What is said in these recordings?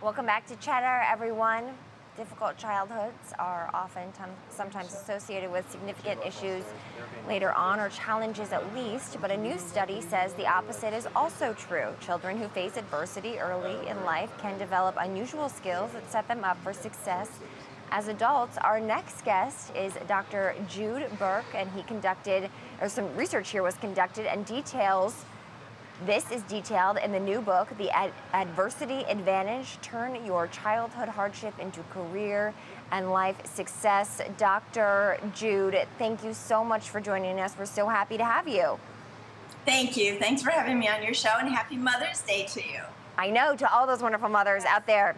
Welcome back to Cheddar, everyone. Difficult childhoods are sometimes associated with significant issues later on, or challenges at least, but a new study says the opposite is also true. Children who face adversity early in life can develop unusual skills that set them up for success as adults. Our next guest is Dr. Jude Burke, and some research here was conducted and this is detailed in the new book, The Adversity Advantage: Turn Your Childhood Hardship into Career and Life Success. Dr. Jude, thank you so much for joining us. We're so happy to have you. Thank you. Thanks for having me on your show, and happy Mother's Day to you. I know, to all those wonderful mothers out there.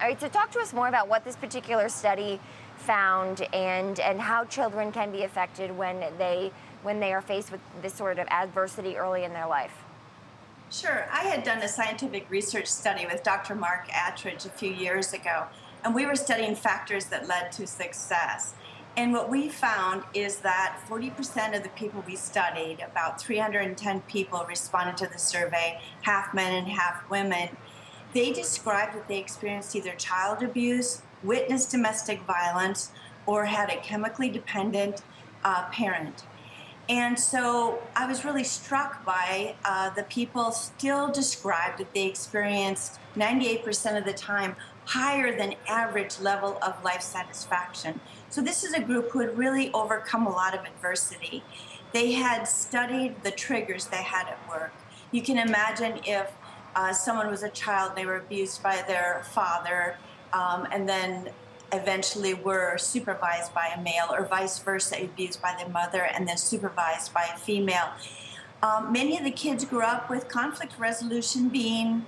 All right, so talk to us more about what this particular study found and how children can be affected when they are faced with this sort of adversity early in their life. Sure. I had done a scientific research study with Dr. Mark Attridge a few years ago, and we were studying factors that led to success. And what we found is that 40% of the people we studied, about 310 people responded to the survey, half men and half women. They described that they experienced either child abuse, witnessed domestic violence, or had a chemically dependent parent. And so I was really struck by the people still described that they experienced 98% of the time higher than average level of life satisfaction. So this is a group who had really overcome a lot of adversity. They had studied the triggers they had at work. You can imagine if someone was a child, they were abused by their father, and then eventually were supervised by a male, or vice versa, abused by their mother and then supervised by a female. Many of the kids grew up with conflict resolution being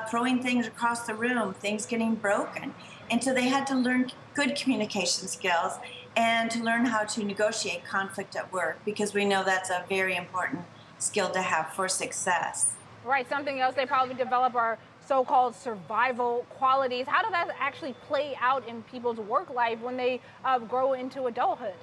throwing things across the room, things getting broken. And so they had to learn good communication skills and to learn how to negotiate conflict at work, because we know that's a very important skill to have for success. Right, something else they probably develop are so-called survival qualities. How does that actually play out in people's work life when they grow into adulthood?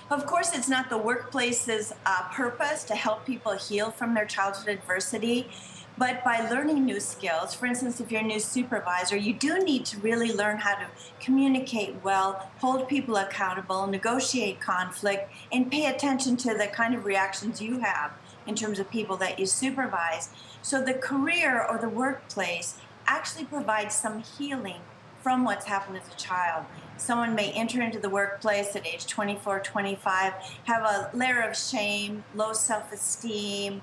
Of course, it's not the workplace's purpose to help people heal from their childhood adversity, but by learning new skills, for instance, if you're a new supervisor, you do need to really learn how to communicate well, hold people accountable, negotiate conflict, and pay attention to the kind of reactions you have in terms of people that you supervise. So the career or the workplace actually provides some healing from what's happened as a child. Someone may enter into the workplace at age 24, 25, have a layer of shame, low self-esteem,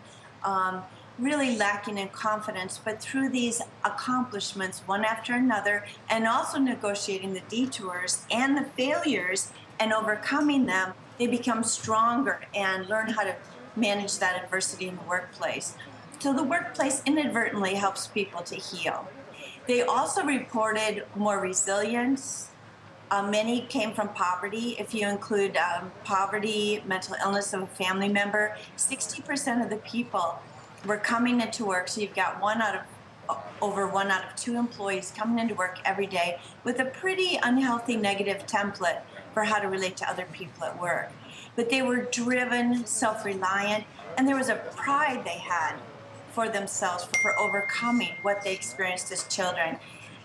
really lacking in confidence, but through these accomplishments, one after another, and also negotiating the detours and the failures and overcoming them, they become stronger and learn how to manage that adversity in the workplace. So the workplace inadvertently helps people to heal. They also reported more resilience. Many came from poverty. If you include poverty, mental illness of a family member, 60% of the people were coming into work. So you've got over one out of two employees coming into work every day with a pretty unhealthy negative template for how to relate to other people at work. But they were driven, self-reliant, and there was a pride they had for themselves for overcoming what they experienced as children.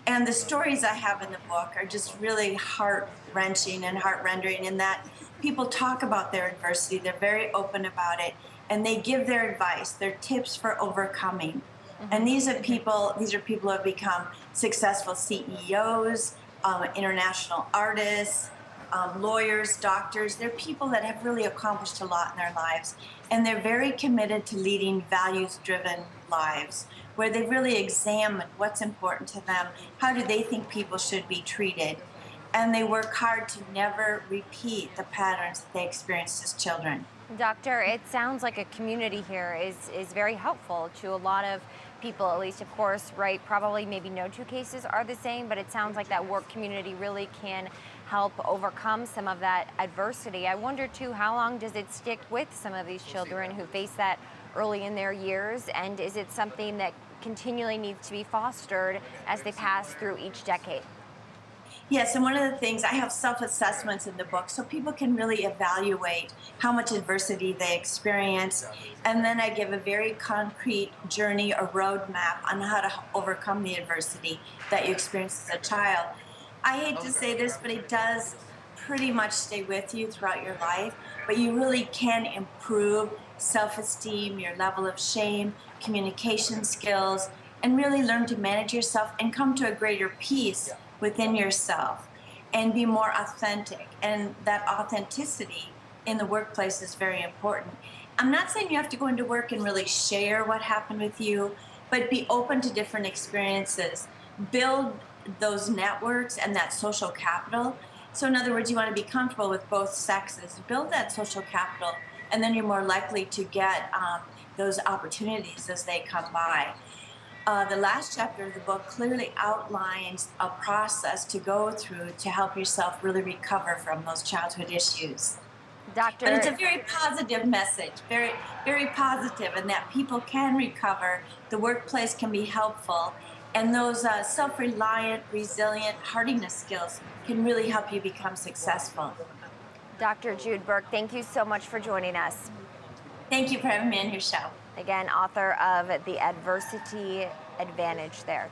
And the stories I have in the book are just really heart-wrenching and heart-rendering in that people talk about their adversity, they're very open about it, and they give their advice, their tips for overcoming. And these are people who have become successful CEOs, international artists, lawyers, doctors. They're people that have really accomplished a lot in their lives, and they're very committed to leading values-driven lives where they really examine what's important to them, how do they think people should be treated, and they work hard to never repeat the patterns that they experienced as children. Doctor, it sounds like a community here is very helpful to a lot of people, at least, of course, right? Probably maybe no two cases are the same, but it sounds like that work community really can help overcome some of that adversity. I wonder, too, how long does it stick with some of these children who face that early in their years, and is it something that continually needs to be fostered as they pass through each decade? Yes, and one of the things, I have self-assessments in the book so people can really evaluate how much adversity they experience. And then I give a very concrete journey or roadmap on how to overcome the adversity that you experience as a child. I hate to say this, but it does pretty much stay with you throughout your life, but you really can improve self-esteem, your level of shame, communication skills, and really learn to manage yourself and come to a greater peace within yourself and be more authentic. And that authenticity in the workplace is very important. I'm not saying you have to go into work and really share what happened with you, but be open to different experiences. Build those networks and that social capital. So in other words, you want to be comfortable with both sexes. Build that social capital, and then you're more likely to get those opportunities as they come by. The last chapter of the book clearly outlines a process to go through to help yourself really recover from those childhood issues. Dr. But it's a very positive message, very, very positive, and that people can recover, the workplace can be helpful, and those self-reliant, resilient hardiness skills can really help you become successful. Dr. Jude Burke, thank you so much for joining us. Thank you for having me on your show. Again, author of The Adversity Advantage there.